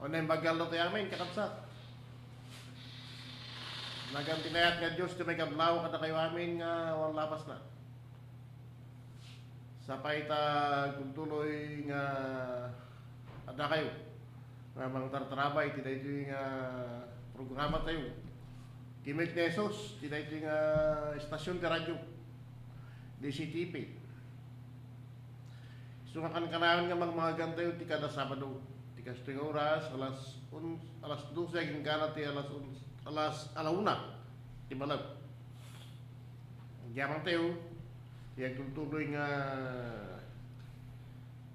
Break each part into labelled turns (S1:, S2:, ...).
S1: Onay bagal na tayo amin, kakapsat. Nagang tinayat nga Diyos, may kablaw kada kayo amin nga walang lapas na. Sapay ta kung tuloy nga ada kayo. Nga mga tartarabay, tinay ito yung programa tayo. Kimit ni Jesus, tinay ito yung estasyon de radyo. DCTP. So nga kankanaan nga mga gantayo, ti kada Sabado. Kasting oras, alas 12 aging kanat alas alauna di malam. Diamang tayo, yang tutuloy nga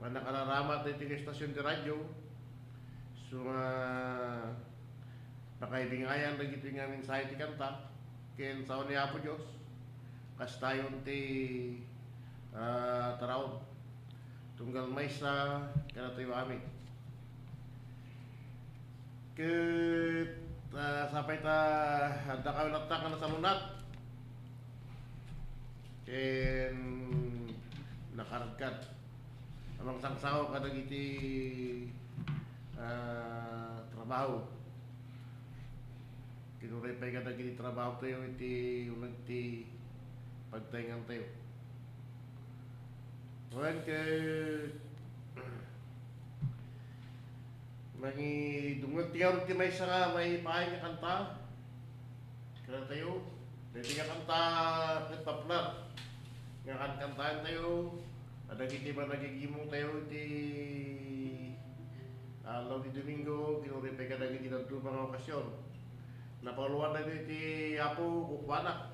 S1: manakararamat iti estasyon de radyo. So nga nakaibingayan lagi ito nga mensahe ti kanta ken sao ni Apo Diyos kas tayon ti tarawon tunggal maysa kana tayo amin. Sampai ta handa kami nagtaka na sa lunat ken nakaragkat amang sangsaw kadag iti trabaho kinuray pa kadag iti trabaho tayo iti unag ti pagtaingan tayo wen ke Mangi dungag tiyaw ti may sanga may pahay nga kanta. Kaya tayo, dito nga kanta nagpaplat. Nga kantahan tayo, adag iti ba nagigimong tayo iti alaw di Domingo, kinuripay ka dagi iti mga okasyon. Napaluan na iti Apo Kukwana.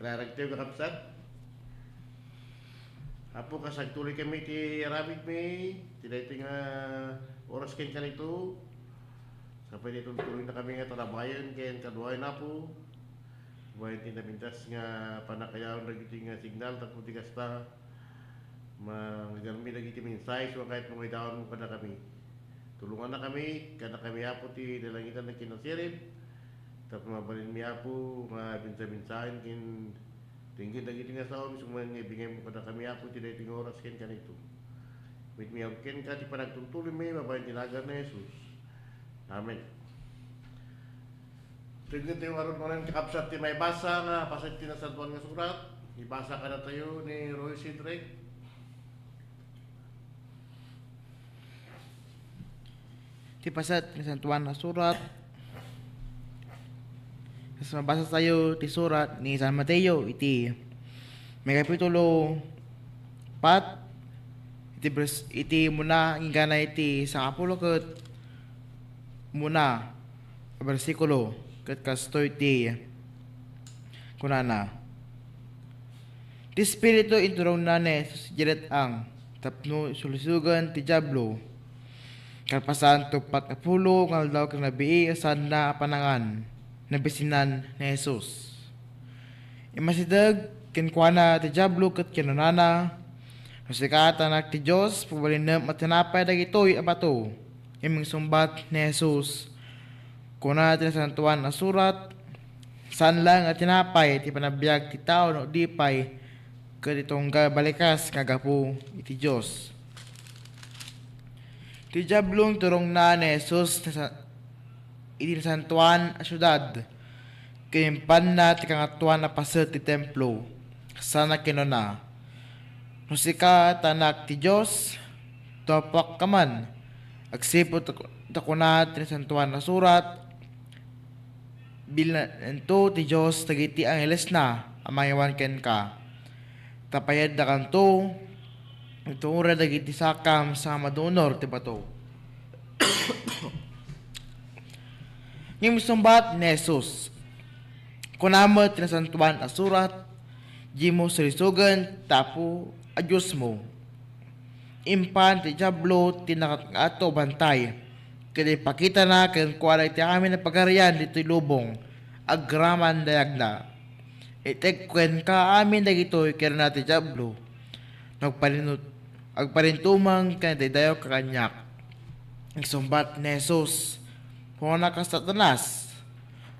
S1: Laragtayo kakabsat. Apo kasag tuloy kami ti Aramid may. Tidak ito nga oras ken kanito. Kapag ito tuloy na kami nga tarabayan ken kaduay na po. Buhay tinabintas nga panakayaw na giti nga signal tapos di kasta magagamit na giti mensahe so kahit mga idawon mo kada kami. Tulungan na kami, kada kami apo ti dalangitan na kinasirip. Tapos mabalin mi apo, mabinsa-binsahin kin tingin na giti nga sao mismo nga ibigay mo kada kami apo ti dating oras ken kanito. With me out ken ka ti panagtultuloy may mabayan tinagan na Jesus. Amen. Tingnan tayo aron mo ng kakapsat ti may basa nga pasad tinasadwan nga surat. Ibasa ka na tayo ni Roy Sidrek.
S2: Ti pasad tinasadwan nga surat. Sa mabasa tayo ti surat ni San Mateo iti may kapitulo 4 iti muna ingana iti sa kapulo ket muna bersikulo ket kastoy ti kunana. Ti espiritu inturong na ni jiret ang tapno sulusugan ti diablo kalpasan to 40 nga aldaw ken nabii asan na panangan na bisinan ni Jesus. Imasidag kinkwana ti diablo ket kinunana sikat anak ti Dios pubalinem at tinapay dagitoy abato imong sumbat ni Jesus kuna ti santuan na surat saan lang at tinapay ti panabiyag ti tao no di pay ket itong balikas kagapu iti Dios. Ti diablong turong na ni Jesus iti santuan a syudad kinimpan na ti kangatuan na paset ti templo sana kinuna musika tanak ti Dios topak kaman agsipot takunat ti santuan na surat bilan ento ti Dios dagiti angeles na amayawan ken ka tapayad da kanto ito ura dagiti sakam sa madunor ti bato. Ngim sumbat ni Jesus kunamot ti santuan a surat di mo serisugan tapo a Diyos mo. Impan ti diablo tinakato bantay. Kaya pakita na kaya kuwala iti amin na pagarian dito'y lubong. Agraman dayag na. Itekwen ka amin dagito'y kaya na ti diablo. Agparintumang kaya dayo kakanyak. Igsumbat ni Jesus. Kung ka Satanas.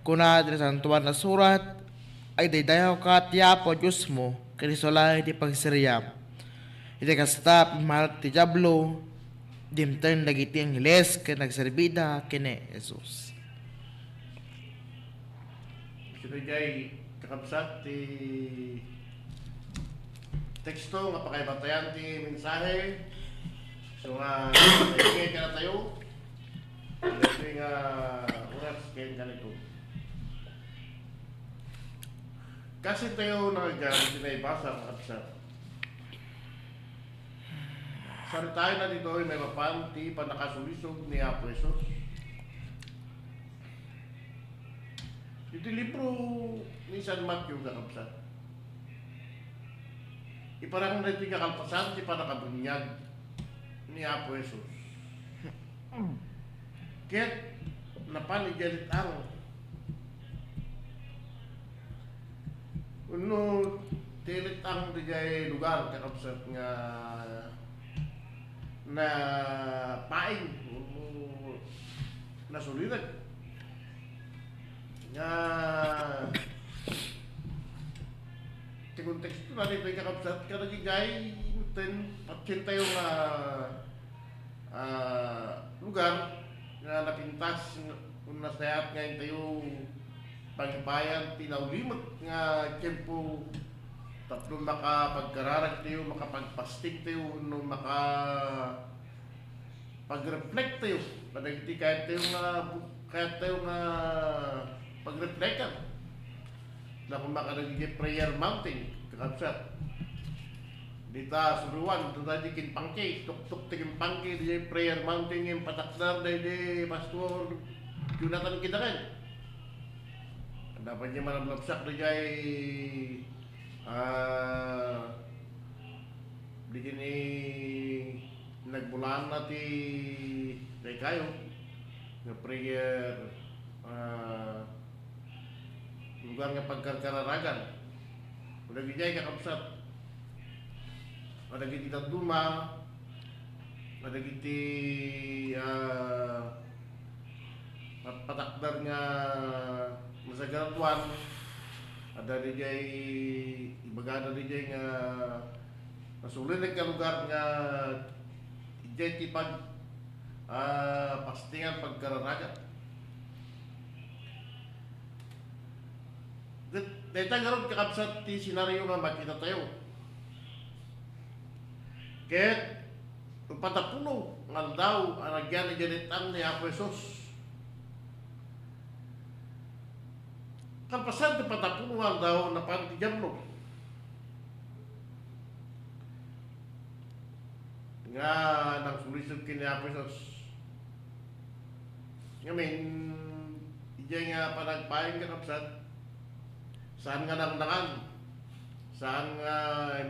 S2: Kuna ti santuan na surat ay dayo ka tiyapo Diyos mo. Kaya solay ti pagsiriyam. Iti kasta mahal ti diablo dimten dagiti angeles ken nagserbida kene Jesus.
S1: Sino jay kakabsat ti teksto nga pakaibatayan ti mensahe. So nga ingay ka na tayo. Ito nga oras ken kanito. Kasi tayo nagagamit sinaibasa kakabsat. Saritahin na dito ay may mapanti panakasulisog ni Apo Jesus. Ito libro ni San Matthew kakabsat. Iparang na ito kakalpasan ti panakabunyag ni Apo Jesus. Kaya't napanigalit ang uno tilit ang digay lugar kakabsat nga na paing nasuliran nga ti konteksto na dito kakabsat ka nagigay patsin tayong lugar nga napintas kung nasayat ngayon tayong pagbayan tinawlimot nga tiyempo tatlong makapagkararag tayo, makapagpastig tayo, no pag-reflect tayo. Padagiti kahit tayo nga pag-reflectan. Na kung makanagiging prayer mountain, kakabsat. Dita suruan, dito tayo dikin pangke, tuk-tuk tikin pangke, di prayer mountain yung patakdar, di pastor, Jonathan Kidakan. dapat niya malabsak na jay di kini nagbulaan na ti kay kayo nga prayer lugar nga pagkarkararagan kung jay kakapsat madagiti tatduma madagiti patakdar nga masagaratuan ada di jay ibagada di jay nga masulin ka lugar nga jay tipag pastingan pagkararagan deta garon kakabsat ti senaryo nga makita tayo ket patapuno nga daw ang nagyan ni Janitang ni Apo Jesus kapasan ti patapuno nga daw na pan ti Diablo nga nang sulisod kini Apo Jesus ngamin ijay nga panagpaing kakabsat saan nga nangdangan saan nga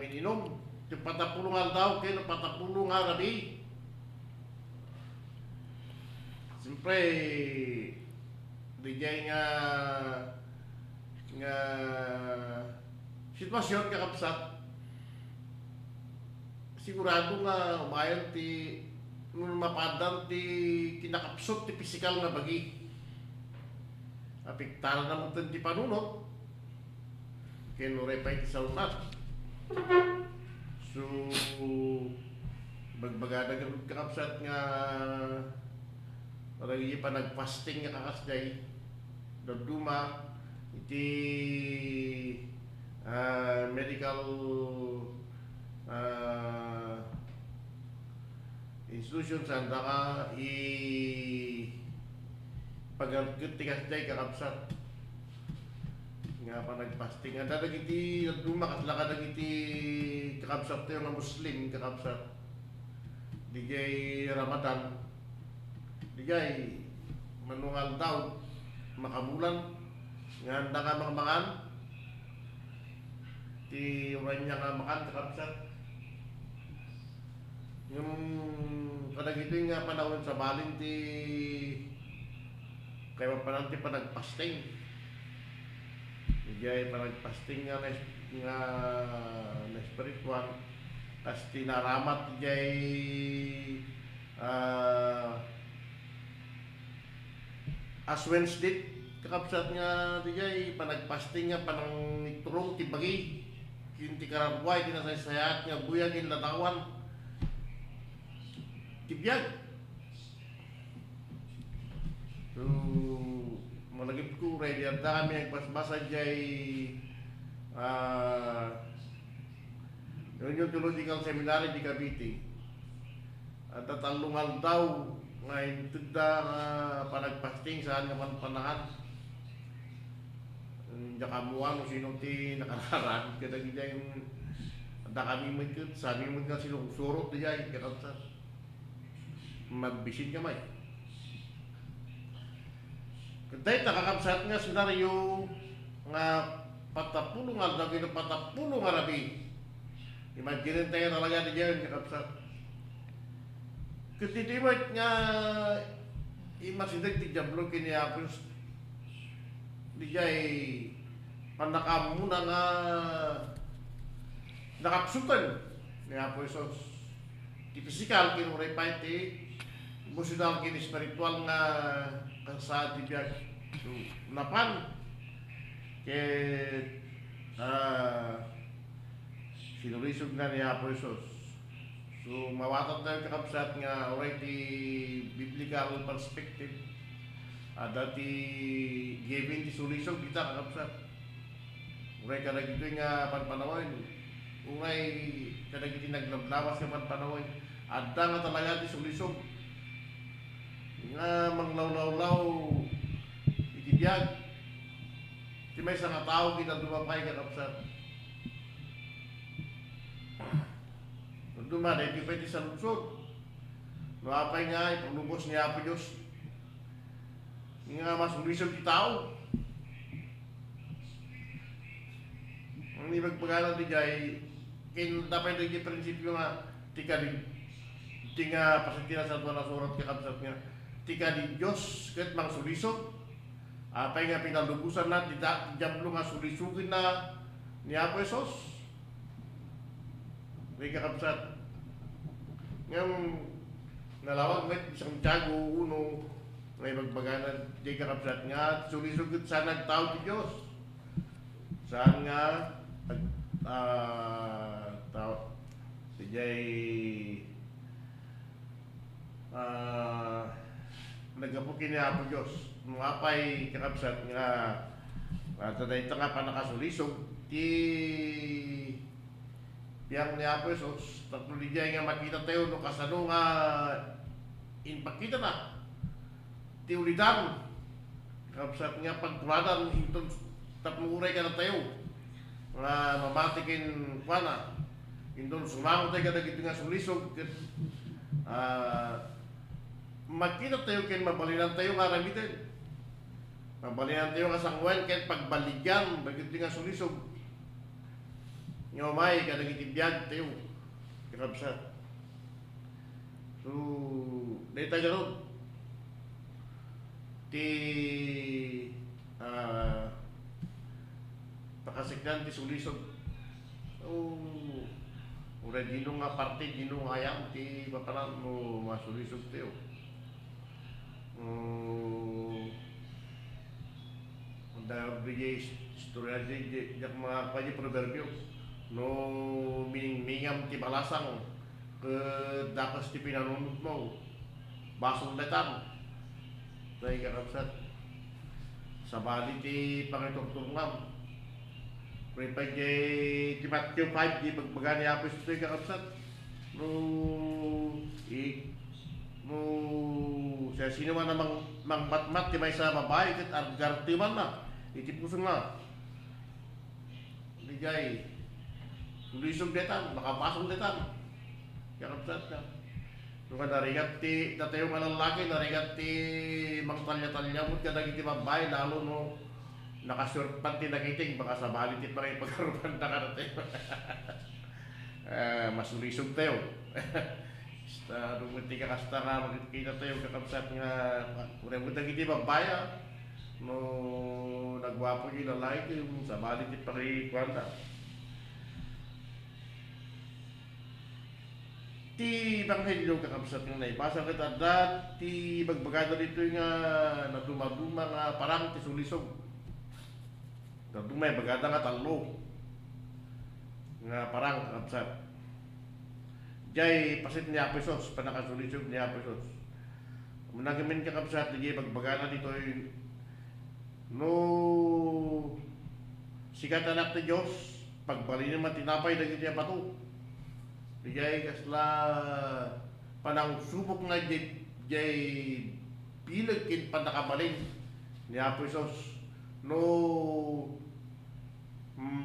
S1: mininom ti patapulo nga daw kaya patapulo nga rabi siyempre dijay nga sitwasyon kakapsat sigurado nga umayon ti mapadan ti kinakapsot ti pisikal nga bagi apiktara naman ti panunot kinuray pa iti salunat so bagbagada ganun kakapsat nga parang pa nagfasting nga kakasday daduma iti medical institution saan ka pagagkit ti kasday kakapsat nga pa nagfasting nga dadag iti daduma kasla kadag iti kakabsat tayo nga Muslim kakabsat digay Ramadan digay manungal daw makabulan nga handa nga makan ti uray niya nga makan kakabsat yung kadag ito nga panahon sa balin ti kaya pananti pa nagfasting digay panagfasting nga na spiritual tas tinaramat jay as Wednesday kakapsat nga dijay panagfasting nga panang iturong ti bagi kinti karabway tinasaysayat nga buyag in latawan tibiyag so malagip ko ready at kami nagpasbasa jay yung theological seminary di Cavite at tatalungal daw nga intugda nga panagpasting saan nga pananahan jakamuan o sinong ti nakararan kada gida yung ada kami mo ito sabi mo nga sinong surot diya kakabsat magbisin kamay kadahit nakakabsat nga senaryo nga patapulo nga dabi na patapulo nga rabi imagine tayo talaga di dyan kakabsat katitiwat nga imasidag ti Diablo kini Apos di dyan panakam muna nga nakapsutan ni Apo Jesus ti physical kinuray pa iti emotional kini spiritual nga sa ti biyag so napan kaya sinulisog na ni Apo Jesus so mawatat na yung kakabsat nga already biblical perspective dati giving ti sulisog kita kakabsat uray ka nagito nga panpanawin uray ka nagito naglablawas nga panpanawin adda nga talaga ti sulisog nga manglawlaw iti biyag ti may nga tao kinadumapay kakabsat duma dahil di pwede sa lunsod mapay nga ipulubos ni Apo Diyos nga mas ulisog ti tao Yung ibagpagalan di jay kin dapat di prinsipyo nga tika di nga pasakiran sa tuwa na surat kakabsat nga tika di Diyos ket mang sulisog apay nga pinalubusan na di Diablo nga sulisugin na ni Apo Esos di kakabsat ngam nalawag met isang tiyago uno nga ibagpagalan di kakabsat nga sulisugin sa nagtao di Diyos saan nga tao si Jay nagapukin niya po Diyos mapay kakabsat nga taday ito nga pa nakasulisog ti piyang niya po Isos tatlo di Jay nga makita tayo no kasano nga inpakita na ti ulidan kakabsat nga pagtuladan ito tapmuray ka na tayo nga mamatikin kwa na indon sumangon tayo kada gito nga sulisog magkita tayo ken mabalinan tayo nga ramitin mabalinan tayo nga sangwen ken pagbaligyan bagito nga sulisog nga may kada gitibiyag tayo kakabsat so dahil tayo gano'n ti pakasikdan ti sulisog ura dino nga parte dino nga ayam ti papanan mo masulisog tayo dahil bigay istorya di mga kanya proverbio no mingam ti balasang ke dakas ti pinanunod mo basong letan dahil kakabsat sa bali ti pangitugtungam Prepag di Matthew 5 di pagbaga ni Apo Isus kakabsat no siya sino man namang mangmatmat ti may sa babae ket argarti man na iti pusong na ligay sulisog detan makapasong detan kakabsat ka no ka narigat ti tatayo nga lalaki narigat ti mangtalya-talya mo ka nagiti babae lalo no nakasurpan ti nakiting baka sa balit ti parang pagkarupan na karate masulisog tayo rumiti ka kasta nga magkita tayo kakabsat nga kurang nagiti babaya no nagwapo yung lalaki yung sa balit ti parang ti Ebanghelyo kakabsat nga naibasa kita dat ti bagbagada dito nga nadumaguma nga parang ti sulisog Tanto may bagada nga talo nga parang kakabsat jay pasit ni Apo Isos panakasulisog ni Apo Isos managamin kakabsat di bagbagana dito no sikat anak ti Diyos pagbali naman tinapay na ganyan bato di jay kasla panang subok nga jay pilag kin panakabalin ni Apo Isos no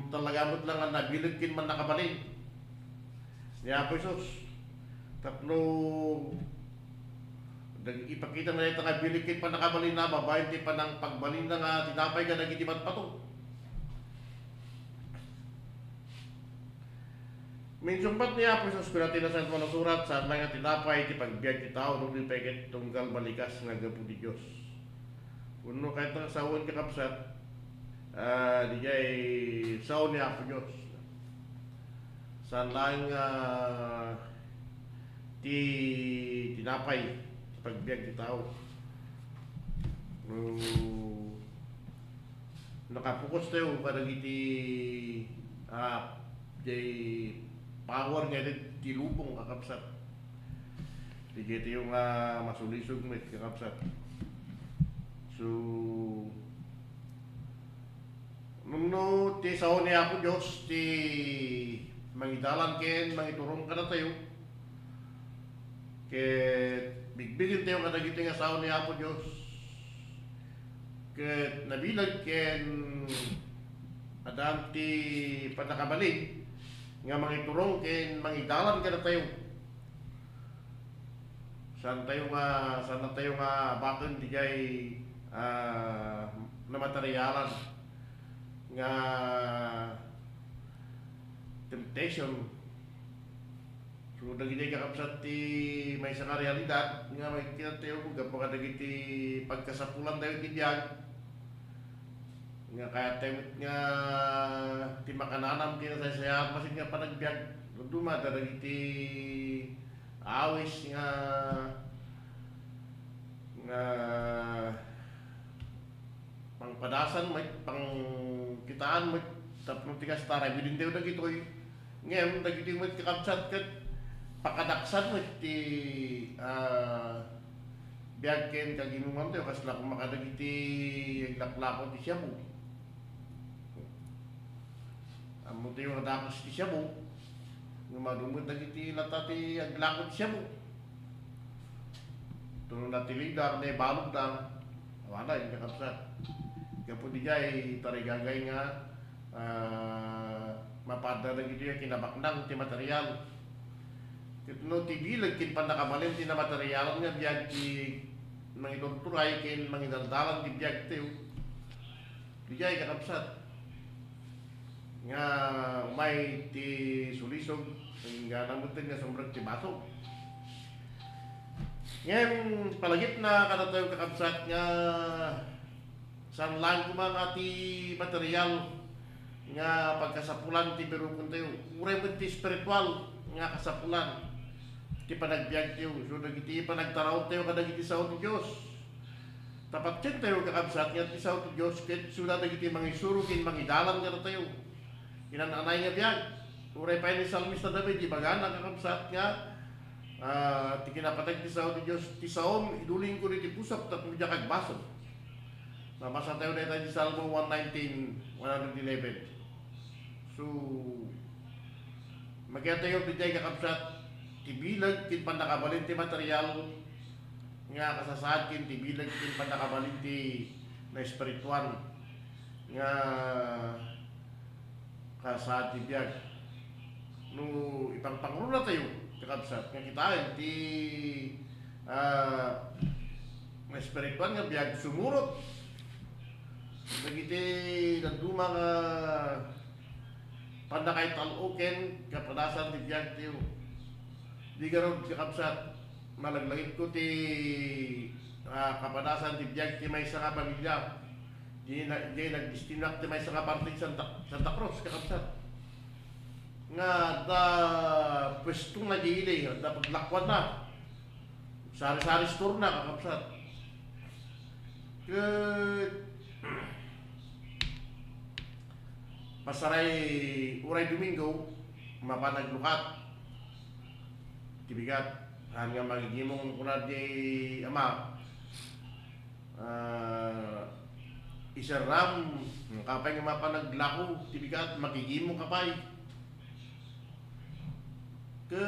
S1: talagamot lang ang nabilagkin man nakabalin ni Apo Isos tapno ipakita na ito nga biligkin pa nakabalin na babayin ti pa ng pagbalin na nga tinapay ka nagitiman pa to minsumpat ni Apo Isos kung natin nasan mo surat saan lang nga tinapay ti pagbiag ti tao nung ipagit tunggal balikas nga gapu di Diyos kuno kahit ng sawon kakabsat di jay sawon ni Apo Diyos saan lang ti tinapay pagbiag ti tao nakapokus tayo parang iti jay power nga ti lubong kakabsat di jay yung masulisog met kakabsat so nung ti sao ni Apo Diyos ti mangidalan ken mangiturong ka na tayo ket bigbigin tayo kadagiti nga sao ni Apo Diyos ket nabilag ken adaan ti panakabalin nga mangiturong ken mangidalan ka na tayo saan na tayo nga bakit di jay na materyalan nga temptation. So dagiti kakabsat ti may sa realidad nga may kinatayo ko kapag dagiti pagkasapulan tayo ti biyag nga kaya temit nga ti makananam ti nasaysayan masin nga panagbiag dumada dagiti awis nga pangpadasan may pangkitaan may tapno tigas taray bidin tayo dagitoy ngem dagiti may kakabsat ket pakadaksan mo ti biag ken kaginuman tayo kasla kung makadagiti laklako ti Shabu amo tayo kadakos ti Shabu nga madumot dagiti natati aglako ti Shabu tunong nati lidar na balog lang wala yung kakapsat kapag di jay tarigagay nga mapada dagiti kinabaknang ti material no tibilag kin pandakabalin ti na material nga biag ti mangitorturay kin manginaldalan ti biag ti dijay kakabsat nga umay ti sulisog nga namutin nga sumbrag ti baso ngayon palagip na kanatayo kakabsat nga saan lang kumang ati material nga pagkasapulan ti birukon tayo uray mo ti spiritual nga kasapulan ti panagbiag tayo so dagiti panagtaraw tayo kadagiti sao ti Dios tapat ken tayo kakabsat nga ti sao ti Dios ket suda dagiti mangisuro ken mangidalan nga tayo kinananay nga biag uray pa ni salmista David di bagana kakabsat nga ti kinapatag ti sao ti Dios ti saom iduling ko ti pusap tapno dia kag baso nabasa tayo dayta ti Salmo 119 111 so magkaya tayo di kakabsat tibilag kin pandakabalin ti material nga kasasad kin tibilag kin pandakabalin ti na espiritual nga kasad ti biag no ipangpangro na tayo kakabsat nga kitain ti na espiritual nga biag sumurot dagiti nagduma nga pandakay taluken kapadasan ti biag tayo di karon kakabsat malaglagit ko ti kapadasan ti biag ti may nga pamilya di nagdistinak ti may nga parte Santa Cruz kakabsat nga da pwestong na di da paglakwan na sari-sari store na kakabsat pasaray uray Domingo mapanaglukat tibigat hanggang magigimong kunad di ama isaram kapay nga mapanaglako tibigat magigimong kapay ke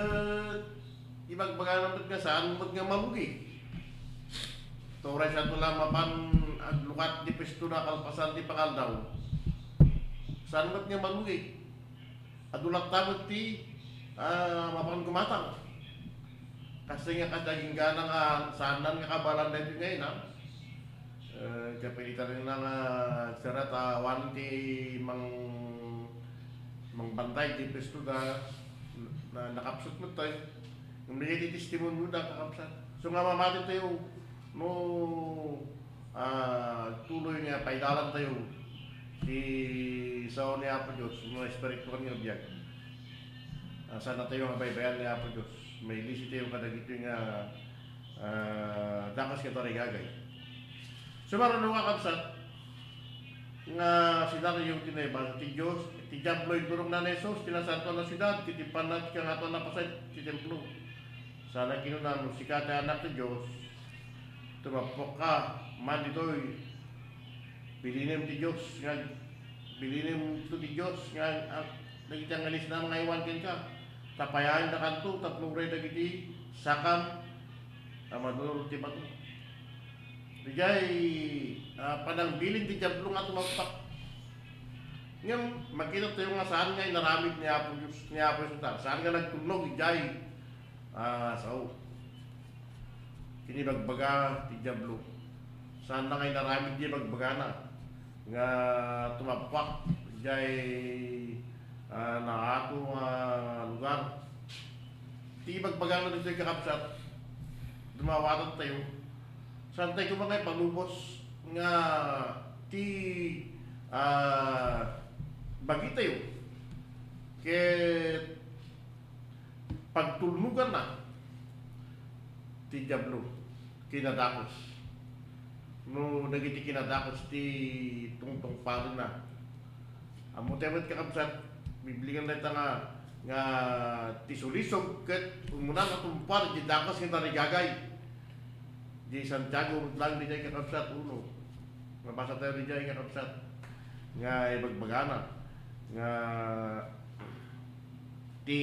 S1: ibagbagan nga saan mo nga mabugi toray sa ito lang mapan aglukat di pesto na kalpasan di pakaldaw saan mo nga mabugi adulat tamot ti mapan kumatang kasi nga kadaging gana nga saanan nga kabalan na ito ngayon ha kapilitan rin na nga sarat wanti mangbantay di pesto na nakapsot mo tayo yung nagiging testimonyo na kakapsat so nga mamatin tayo no tuloy nga paidalan tayo si sao ni Apo Diyos no espiritual nga biyag sana tayo nga baybayan ni Apo Diyos may lisi tayo kadagito nga dakas ka tarigagay so maroon nga kakapsat nga sinari yung tinayban ti Diyos ti Diablo yung durong na Nesos tinasanto na siyudad kitipan na ka nga ito napasay ti templo sana kinunan mo sikate anak ti Diyos tumapok ka man dito'y bilinim ti Diyos nga bilinim to ti Diyos nga nagitang alis na mga iwan kin ka tapayahin na kanto tatlong ray dagiti sakam amadulor ti bato bigay panangbilin ti Diablo nga tumagpak ngayon makita tayo nga saan nga inaramid ni Apo Diyos ni Apo Diyos saan nga nagtunog ijay sao kinibagbaga ti Diablo saan na nga inaramid di bagbaga na nga tumagpak ijay na ato lugar. Ti magpagano dito yung kakapsat, dumawatan tayo. Saan tayo kumangay panubos nga ti bagi tayo. Kaya pagtulnugan na ti Diablo, kinadakos. No nagiti kinadakos ti tungtong paro na. Amo tayong kakabsat, bibligan na ita nga tisulisog ket umunang atumpar di dakos nga tarigagay. Di Santiago lang di jay kakabsat uno. Mabasa tayo di jay kakabsat nga ibagbagana nga ti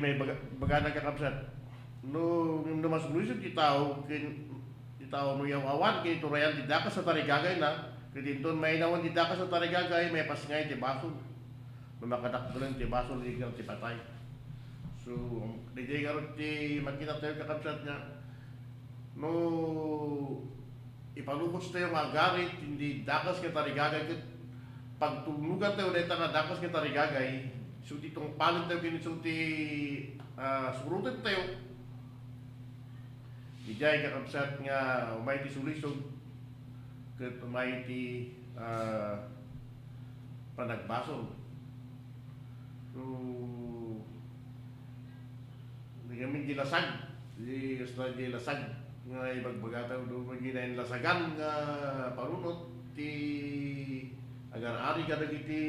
S1: may bagana kakabsat. No namasulisog ti tao tao mo yung awan kay turayan di dakas sa tarigagay na kaya dito may nawan di dakas sa tarigagay may pasngay ti basol lumakadakdolan ti basol ligang ti patay so di jay garot ti makita tayo kakabsat nga no ipalubos tayo nga garit hindi dakas ka tarigagay ket pagtulugan tayo dito nga dakas ka tarigagay so ditong palit tayo kinitso ti surutan tayo Ijay kakabsat nga umay ti sulisog ket umay ti panagbasol. So di kami gilasag, di gusto gilasag nga ibagbagataw do maginain lasagan nga parunot ti agar-ari ka dagiti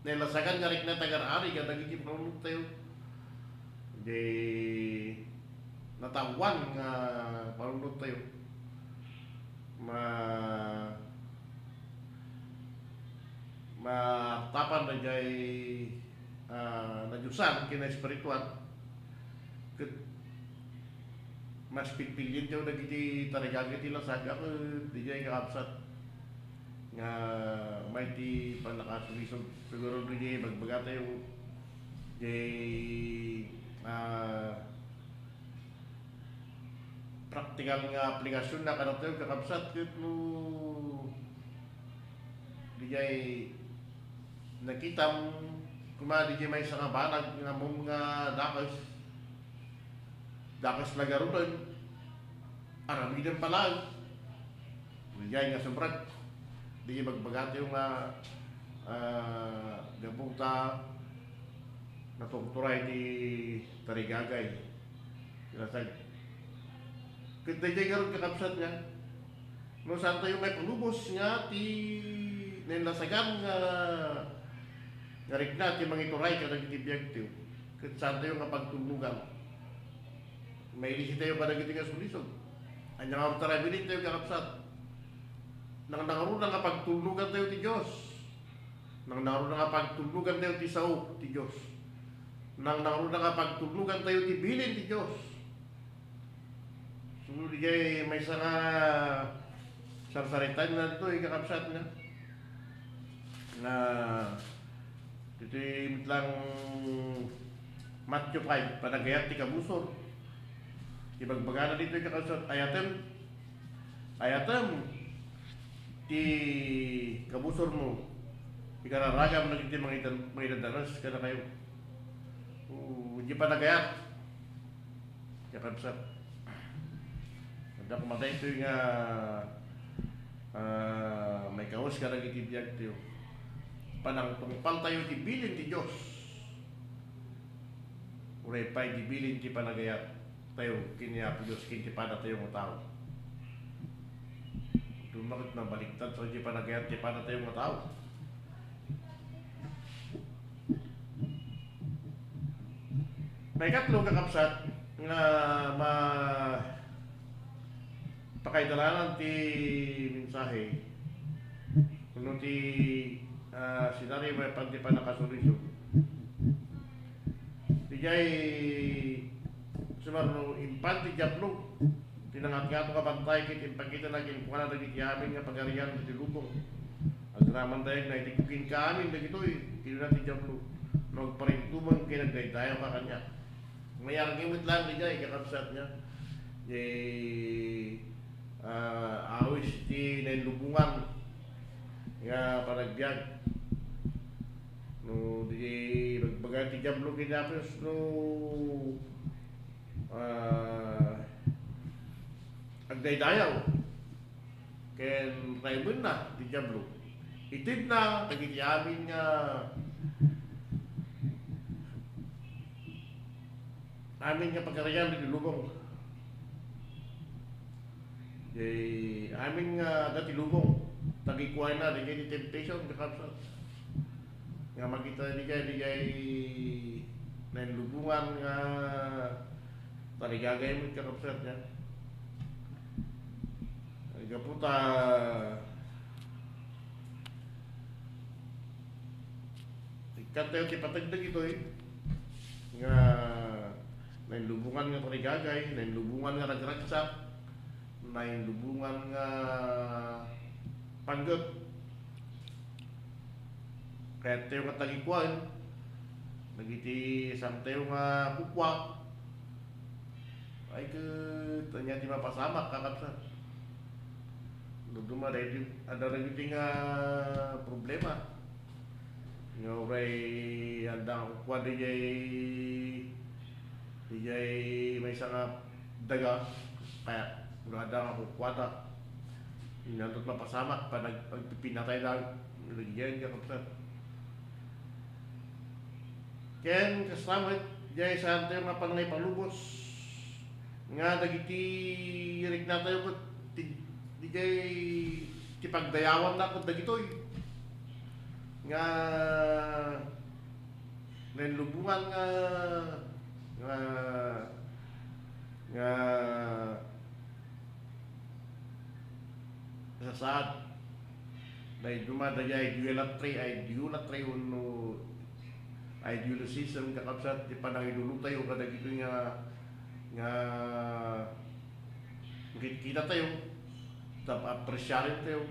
S1: nilasagan nga rik na tagar-ari ka dagiti parunot tayo. Di natawan nga parunod tayo tapan na jay nadyusan kina espirituan ket mas pipilin tayo dagiti tarigagay ti lasag ako di jay kakabsat nga may ti panakasulisog siguro di jay magbaga tayo jay praktikal nga aplikasyon na kanang tayo kakabsat ket no di jay nakita kuma di jay may sa nga banag nga mong nga dakas lagarunan aramidan pala di jay nga sobrat di jay magbagat yung nga gabungta natungturay ni tarigagay kinasag ket dayjay karon kakabsat nga no saan tayo may panubos nga ti nilasagan nga rikna ti mangituray ka dagiti biag tiyo ket saan tayo nga pagtulugan may ilisi tayo pa dagiti nga sulisog anya nga tarabilin tayo kakabsat nang nangaroon nga pagtulugan tayo ti Dios nang nangaroon nga pagtulugan tayo ti sao ti Dios nang nangaroon nga pagtulugan tayo ti bilin ti Dios. Sunod kay may isa nga sarsaritan na dito kakabsat nga na dito mitlang Matthew 5 panagayat ti kabusor ibagbagana dito kakabsat ayatem ti kabusor mo ikararagam na kiti mga danas kada kayo hindi panagayat kakabsat Kada kumatay ito yung may kaos ka nang itibiyag tayo. Panang tungpal tayo tibilin ti Diyos. Uray pa'y tibilin ti panagayat tayo. Kiniya po Diyos, kintipada tayo mga tao. Dumakit na baliktad sa di panagayat, tipada tayo mga tao. May katlong kakapsat nga pakaidalanan ti mensahe kuno ti sinari may panti pa nakasulisog ti jay sumarno impanti Diablo tinangat nga ito kabantay kit impakita naging kung ano naging amin nga pagarian ti lubong ang raman dahil na itikukin ka amin dagito tinunat ti Diablo magparintuman kinagdaydayo ka kanya may argimit lang di jay kakabsat niya jay awis ti nailubungan nga panagbiag. No di bagbagan ti Diablo kinapos no agdaydayaw ken raibon na ti Diablo. Itid na dagiti amin nga pagkarayan di lubong. Amin nga dati lubong tagikuan na di temptation kakapsat. Nga makita di kay nailubungan nga tarigagay mo kakapsat niya. Kaputa ikat tayo kipatagdag ito nga nailubungan nga tarigagay, nailubungan nga nagragsak, nailubungan nga panggap. Kaya tayo nga tagikuan nagiti isang tayo nga kukwa ay tanya di mapasamak kakapsat. Duduma ada rin nga problema. Nga oray handa kukwa di jay may isang daga kaya handa nga kukwa ta. Inandot mapasamak pa nagpipinatay lang nilagyan kakapsat. Ken kasama jay sa tayo nga panangay palubos nga dagiti rig na tayo ko di jay ti pagdayawan na ko dagitoy nga nailubungan nga sasaad dahil dumadaya idolatry uno ideologism kakapsat di panangidulu tayo kadagito nga kita tayo dapat apresiarin tayo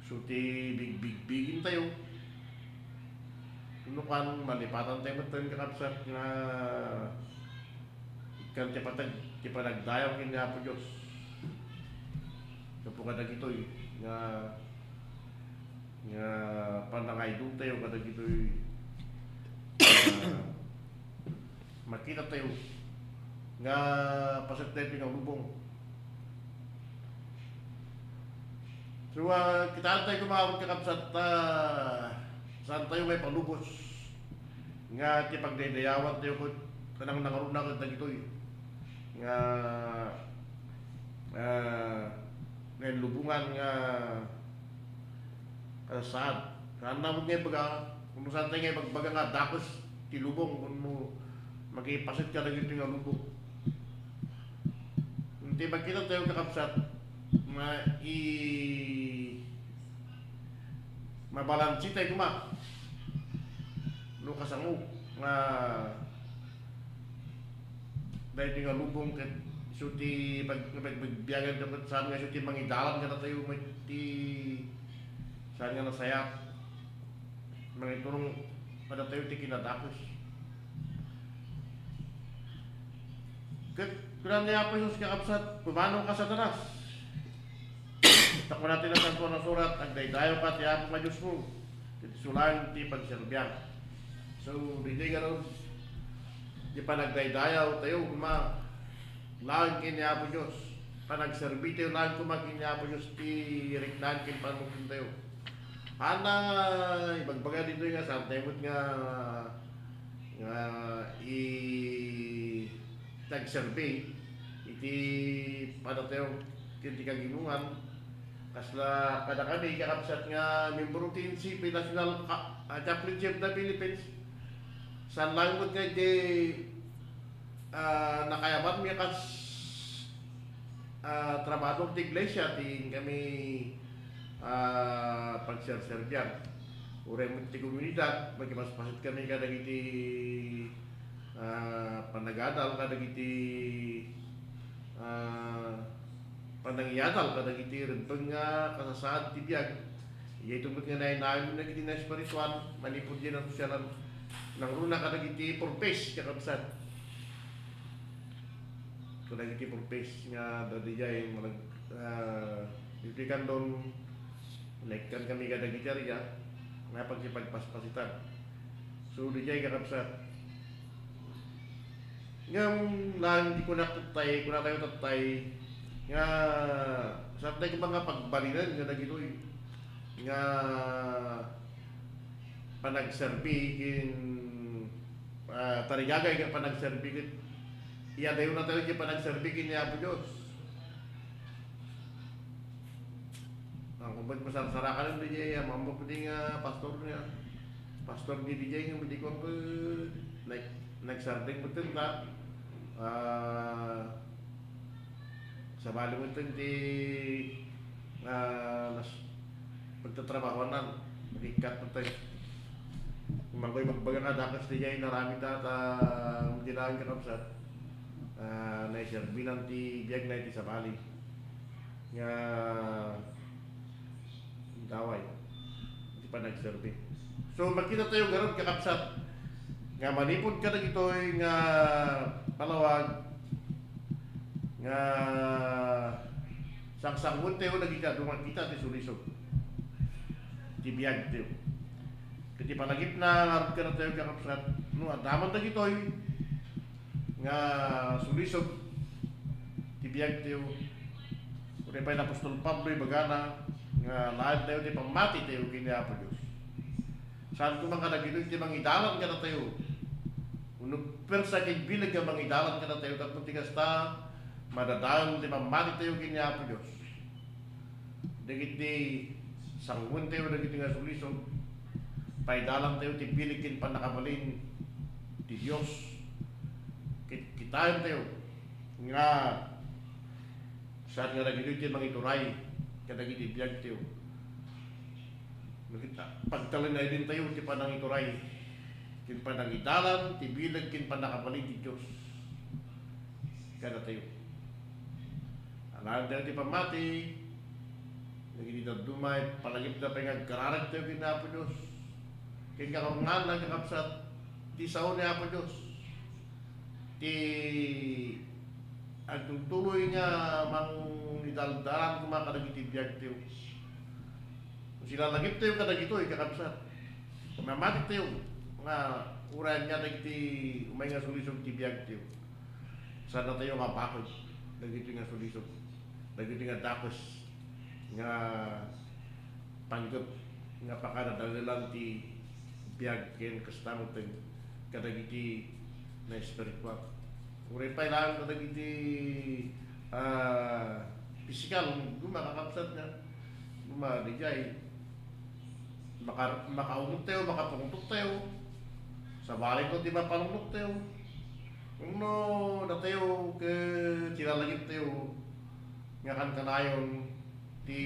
S1: so ti bigin tayo kuno kan malipatan tayo matan kakapsat nga ikan ti panagdayaw kin nga po Diyos kapo kadagito nga panangaidong tayo kadagito makita tayo nga pasat tayo pinalubong. So kita tayo kumawag kakapsat saan tayo may palubos nga ti pagdaydayawan tayo ko kanang nangaruna ko dagito nga ngayon lubungan nga kasaan kana mo nga baga kung saan tayo nga bagbaga nga dakos ti lubong kung mo makipasit ka dagito nga lubong. Hindi magkita tayo kakapsat mabalansi tayo kuma no kasango nga dahil nga lubong kat suti pagbiyagan dapat saan nga suti mangidalan nga tayo ti saan nga nasayap mangiturong pada tayo ti kinadakos kat kulang niya po yung kakapsat pumanong ka sa tanas. Takbo natin ang santo na surat agdaydayo ka ti apong nga Diyos mo sulayan ti pagserbiyan. So hindi nga ron di panagdaydayaw tayo kuma laang kiniapo Diyos panagserbi tayo laang kumakinya po Diyos ti riknan kin panungkin tayo ana ibagbaga dito nga sa temot nga nag-survey iti padatayo kinti kaginungan kasla kada kami kakapsat nga member of TNCP National Chaplaincy of the Philippines sa langot nga di nakayaman mi kas trabaho ti iglesia ti kami pagserserbian uray mo ti komunidad magkimaspasit kami kadag iti panagadal kadag iti panangyadal kadag iti rentong nga kasasaad ti biyag iya itong nga nainamin na iti na espiritual manipod din ang sosyalan nang runa kadag iti purpose kakabsat So dagiti purpose nga dadijay malag ipikan don like kan kami kadagiti area nga pagkipagpaspasitan. So dijay kakabsat ngam lang di ko natutay, ko na tayo tatay nga sa tayo mga pagbalinan nga dagitoy nga panagserbi kin tarigagay nga panagserbi kin iya dayo na tayo kin panagserbi kin niya po Diyos. Ang kumbag masarasarakan ng DJ, mambo ko din pastor niya. Pastor ni DJ nga hindi ko ang like nagsarding mo ito na sa bali mo ito hindi pagtatrabaho na magikat mo tayo. Kung magoy magbaga ka dakas DJ narami data hindi lang kakapsat naisirbi ng ti biyag na iti sa bali nga daway hindi pa nagserbi. So makita tayo garon kakapsat nga manipod ka na ito'y nga palawag nga sangsangwon tayo nagita duman kita ti sulisog ti biyag tayo kati palagip na harap ka na tayo kakapsat no adaman na ito'y nga sulisog ti biyag tayo kung pa'y Apostol Pablo'y bagana nga lahat tayo ti pamati tayo kiniya po Diyos. Saan ko mga naginoy ti mangidalan ka na tayo unong persa kay bilag nga mangidalan ka na tayo tapos tigas ta madadayon ti pamati tayo kiniya po Diyos. Dagit ti sanggun tayo dagit nga sulisog paidalan tayo ti biligin pa nakabalin ti Diyos. Kitayon tayo nga saan nga naginoy ti mangituray kadagiti biyag tayo. Pagtalin na din tayo ti panang ituray kin panang idalan ti bilag kin panakabalig ti Diyos kada tayo alam tayo ti pamati nagiti dumay palagip na pangagkararag tayo kin Apo Diyos kin kakungan na kakapsat ti sao ni Apo Diyos ti agtutuloy nga mang idaldalan kumakadagiti biyag tayo. Kung sila lagip tayo kadagito kakabsat mamatik tayo nga uran nga dagiti umay nga sulisog ti biyag tayo. Sana tayo mapakod dagiti nga sulisog dagiti nga dakos nga panggap nga pakadadalilan ti biyag ken kastamot tayo kadagiti na espiritual. Uray pa ilang kadagiti physical gumakakapsat nga gumadijay makaunok tayo, makapungtok tayo sa balik ko di ba palunok tayo kung no na tayo ke silalagip tayo nga kan kanayon ti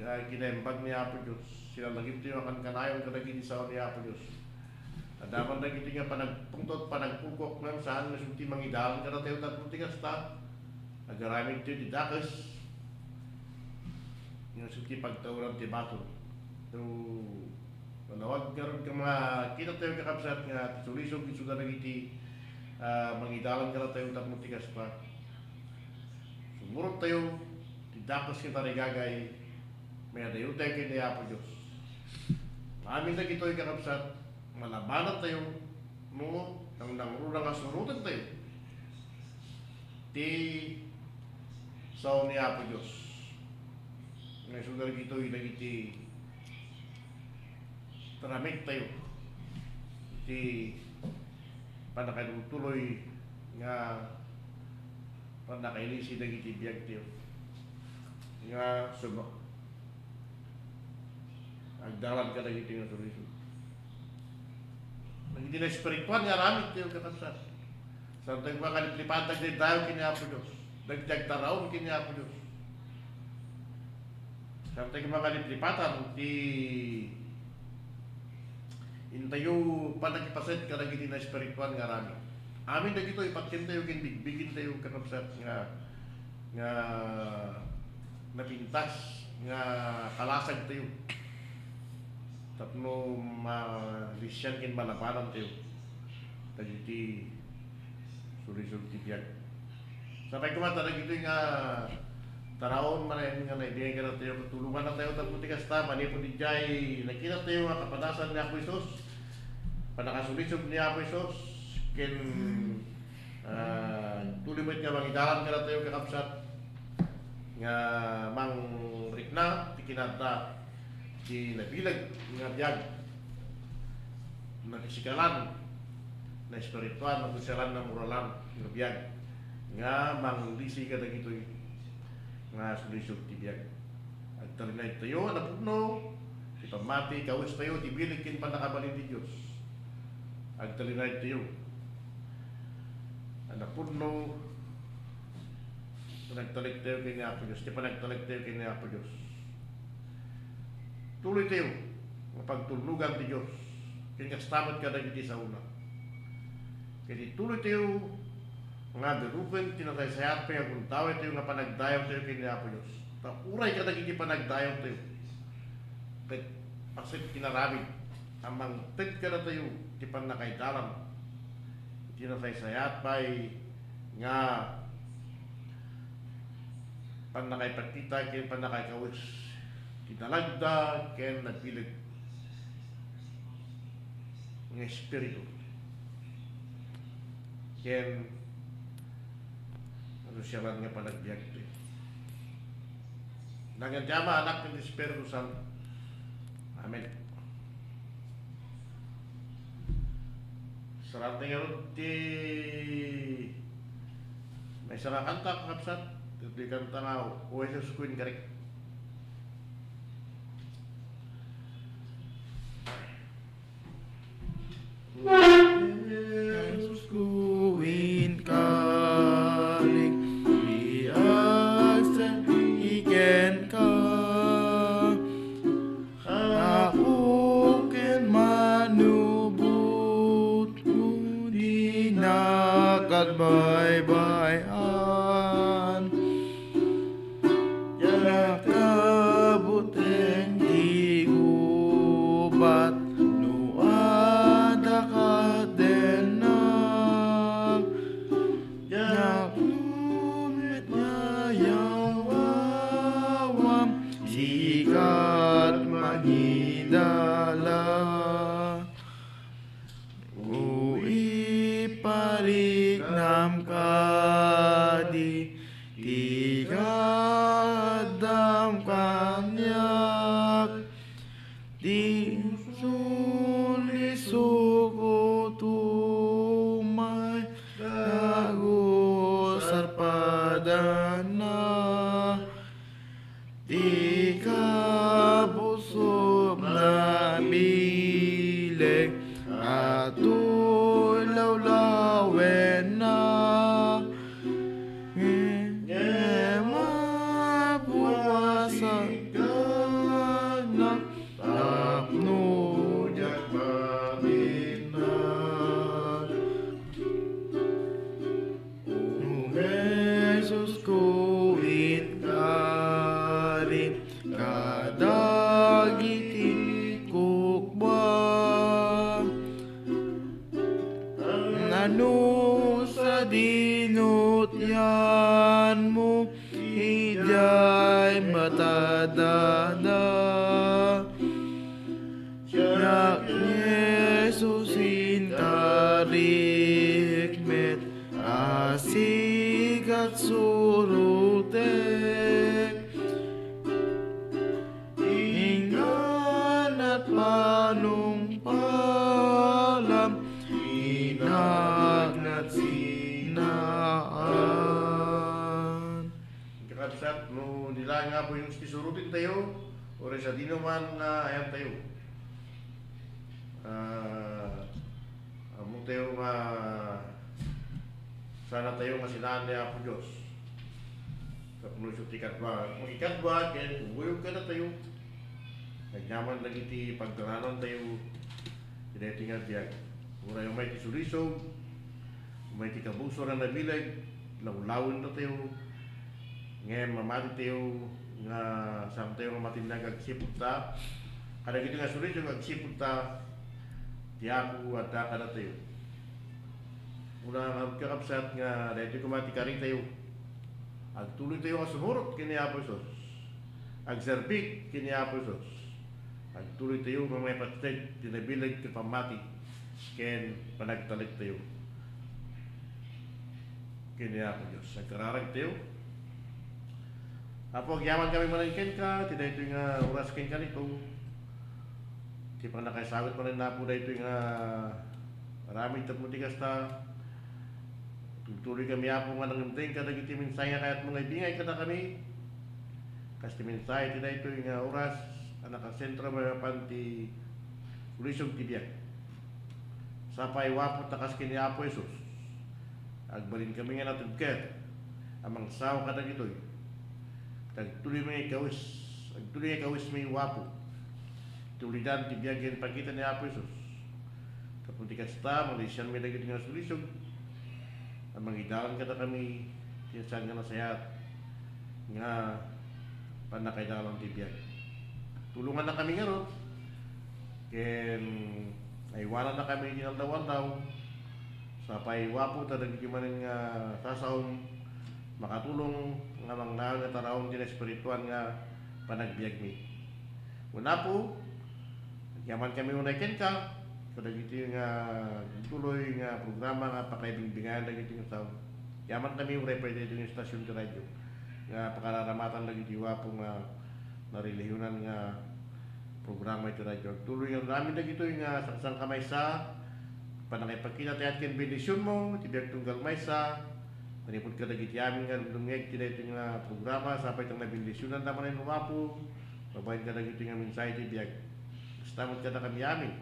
S1: kinembag ni Apo Diyos silalagip tayo kan kanayon kadagiti sao ni Apo Diyos adaman na giti nga panagpungtot panagpugok ng saan nga sunti mangidalan ka na tayo tatong tigas ta nagaramig tayo di dakas nga sunti pagtauran ti bato. So, manawag karon ka mga kita tayo kakabsat nga sulisog isuda nagiti mangidalan ka na tayo tatong tigas pa. Sumurot tayo ti dakas kita nagagay may adayo tayo kini Apo Diyos. Amin na gito'y kakabsat malabanan tayo no nang nangrurang asurutan tayo ti sao ni Apo Diyos nga sudar gito'y nagiti taramig tayo ti panakalutuloy nga panakailisi nagiti biyag tayo nga sumo agdalan ka nagiti nga sulisog hindi na espiritual nga ramit tayo kakabsat. Sa nagmakalipad din tayo kiniya po Diyos. Nagdagtaraw kiniya po Diyos. Sa nagmakalipatan, intayo panagipaset ka nagiti na espiritual nga ramit. Amin na gito, ipatkin tayo, kinbigbigin tayo kakabsat nga napintas, nga kalasag tayo. Tapno malisyan kin malabanan tayo. Tagiti sulisog ti biyag. Sampai kumata na gito nga taraon man nga naibigay ka na tayo tulungan na tayo tagputi kasta manipon di jay nakita tayo nga kapadasan ni Apo Isos panakasulisog ni Apo Isos ken tulimit nga mangidalan ka na tayo kakapsat nga mang rikna tikinata di nabilag nga biyag nakisikalan na espiritual na kusyalan na moralan nga biyag nga manglisi ka na gito'y nga sulisog ti biyag at talinay tayo na puno ti pamati kawis tayo ti bilig kin panakabalin ti Diyos at talinay tayo na puno nagtalik tayo kay ni Apo Diyos ti panagtalik tayo kay ni Apo Diyos tuloy tayo mapagtulugan ti Diyos kaya kastamat ka na giti sa una kaya tuloy tayo nga berupen tinataysayat pa yung kung tawid tayo nga panagdayaw tayo kay ni Apo Diyos uray ka naging panagdayaw tayo kahit pasit kinarabig amang tit ka na tayo di pan nakaidalam tinataysayat pa nga pan nakaipagkita kaya pan nakaikawis kinalagda kaya nagpilig ng espiritu kaya ano siya lang nga panagbiag ito nangandiyama anak ng Espiritu Santo. Amen. Sarat nga rin may sarang kanta kakapsat di kanta nga o Jesus Queen karik
S2: Jesus kuwin kaling biagsan iken ka ako ken manubot kundi nakagbaybayan nakabuteng di gubat nuada ka din na naklumit na yawawam sikat magidala uiparik kadi tigadam kanyak di sulisuko tumay dagusar padana di kabusob na bileg ato'y lawlawen na mabuwasan ka na tapno diyak balinan o Jesus ko inkarin kadagiti kukba ano sa dinutyan mo hijay matadada yak Jesus intarikmet asigat surutek ingan at panungpalam inagnat sinaan
S1: kakapsat no nila nga po yung spisurutin tayo o rin sa dinuman na ayan tayo among tayo nga sana tayo nga sinaan niya po Diyos kapnusyo ti katwa kung ikatwa kaya buyog ka na tayo nagnaman lagi ti pagdaranan tayo tineti nga biyag mura yung may ti sulisog may ti kabuso na nabilag lawlawin na tayo ngayon mamati tayo nga saan tayo nga matindag agsipot ta kada gito nga sulisog agsipot ta tiyaku at ka na tayo muna kakapsat nga dahil kumati ka rin tayo Agtuloy tayo nga sumurot kini Apo Isos. Agserbik kini Apo Isos. Agtuloy tayo nga may patid, tinabilag ti pamati, ken panagtalik tayo. Kini Apo Diyos. Agkararag tayo. Apo, agyaman kami manangkin ka, tinay ito nga oras ken ka nito. Di pa nakaisagot mo rin na po na ito nga maraming taputigas ta. Tuloy kami Apo nga nangamtay ka, nagiti minsay nga kaya't mga ibingay ka na kami. Kasi minsay, tinay ito nga oras, nakasentro mga panti Luisong Tibiak. Sapay wapo takas kini Apo Isos. Agbalin kami nga natugkat. Amang saw ka na gito'y. Tagtuloy mga ikawis. Agtuloy ikawis may wapo. Tulidan tibiyagin pagkita ni Apo Isos. Kapunti kasta, Malaysian may nagit nga solusyon. Amang idalan ka na kami, tinasan ka na sayat. Nga panakaidalan tibiyag. Tulungan na kami nga ron. Ken aywanan na kami dinaldaw-aldaw. Sa paiwapo talagang kimanin nga sasawang makatulong nga mangnaon nga tarawang din espirituan nga panagbiag mi. Una po, yaman kami unay ken ka. Kadagiti nga tuloy nga programa nga pakaibingbingan dagiti nga sound. Yaman kami unay pwede yung istasyon ti radyo. Nga pakararamatan dagiti wapo nga narelihunan nga programa iti radyo. Tuloy nga namin dagito nga saksang kamay sa panangipagkita tayo at ken bendisyon mo, tibiyag tunggal may sa manipod ka dagiti amin nga lumungeg ti dayto nga programa sapay tang nabendisyonan naman ay lumapo. Babayin ka dagito nga mensahe tibiyag. Basta mo ka na kami amin.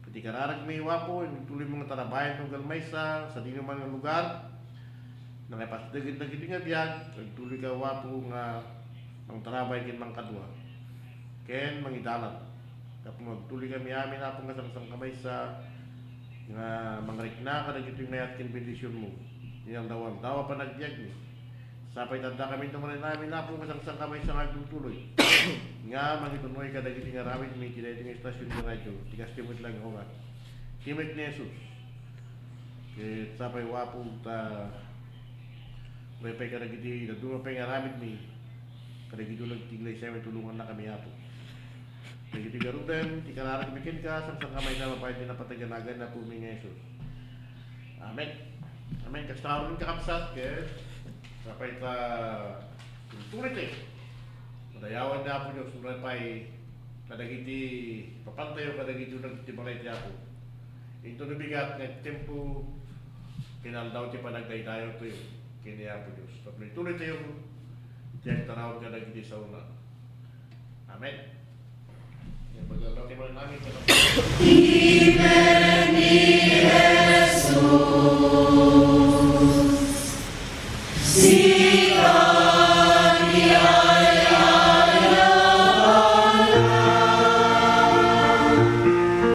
S1: Pati kararag may wapo, tuloy mga tarabayan tunggal may sa dino man nga lugar. Nakipasdagit dagiti nga biyag, tuloy ka wapo nga ang tarabay ken mang kadwa. Ken mangidalan. Kapag magtuloy kami amin na nga sang kamay sa nga mangrikna ka na gito yung nayat kin bendisyon mo. Yang dawa pa nagbiag ni. Sapay tanda kami naman namin na nga sang kamay sa nagtutuloy. Nga mangitunoy ka na gito nga rawit may kinay yung istasyon ng radyo. Tigas timot lang ako nga. Timot ni Jesus. Kaya sapay wapo ta may pay ka na gito nadunga pa nga rawit ni. Kada gito nagtiglay siya may tulungan na kami hapo. Lagi tiga rudan, tika narang bikin ka, sang kamay na mapahit din na pataganagan na pumi ng Jesus. Amen. Amen. Kastaron ka kapsat, kaya sapay ta tulit eh. Madayawan na po nyo, sunod pa'y kadagiti papantayo, kadagiti nagti balay tiya po. Ito nabigat ng tempo, kinaldaw ti panagday tayo ito yun. Kiniya po Diyos. Tapos tulit tayo, tiyak tarawag kadagiti sa una. Amen. Paglalaki mo namin
S3: Imen ni Jesus.